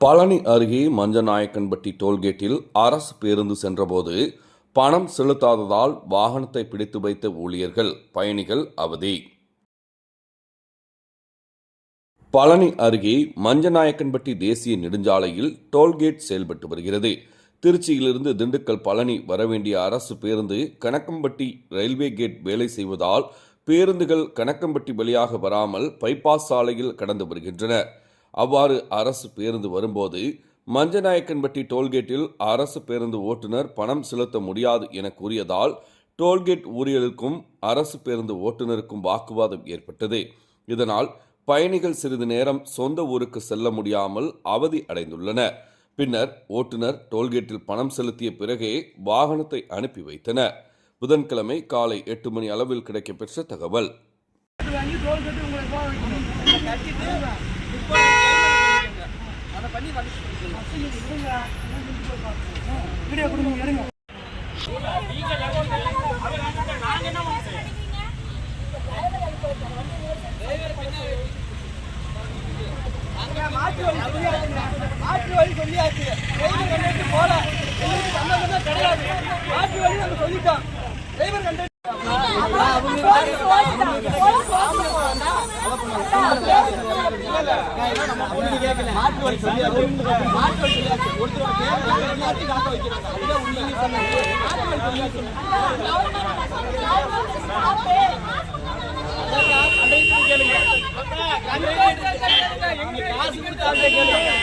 பழனி அருகே மஞ்சநாயக்கன்பட்டி டோல்கேட்டில் அரசு பேருந்து சென்றபோது பணம் செலுத்தாததால் வாகனத்தை பிடித்து வைத்த ஊழியர்கள், பயணிகள் அவதி. பழனி அருகே மஞ்சநாயக்கன்பட்டி தேசிய நெடுஞ்சாலையில் டோல்கேட் செயல்பட்டு வருகிறது. திருச்சியிலிருந்து திண்டுக்கல் பழனி வரவேண்டிய அரசு பேருந்து கணக்கம்பட்டி ரயில்வே கேட் வேலை செய்வதால் பேருந்துகள் கணக்கம்பட்டி வழியாக வராமல் பைபாஸ் சாலையில் கடந்து வருகின்றன. அவ்வாறு அரசு பேருந்து வரும்போது மஞ்சநாயக்கன்பட்டி டோல்கேட்டில் அரசு பேருந்து ஓட்டுநர் பணம் செலுத்த முடியாது என கூறியதால் டோல்கேட் ஊழியருக்கும் அரசு பேருந்து ஓட்டுநருக்கும் வாக்குவாதம் ஏற்பட்டது. இதனால் பயணிகள் சிறிது நேரம் சொந்த ஊருக்கு செல்ல முடியாமல் அவதி அடைந்துள்ளனர். பின்னர் ஓட்டுநர் டோல்கேட்டில் பணம் செலுத்திய பிறகே வாகனத்தை அனுப்பி வைத்தனர். புதன்கிழமை காலை 8 மணி அளவில் கிடைக்கப்பெற்ற தகவல். மாற்று வழி சொல்லியாச்சு, போல கிடையாது. மாற்று வழி நம்ம சொல்லிட்டோம். டிரைவர் கண்டக்டர் காசு கொடுத்தாங்க.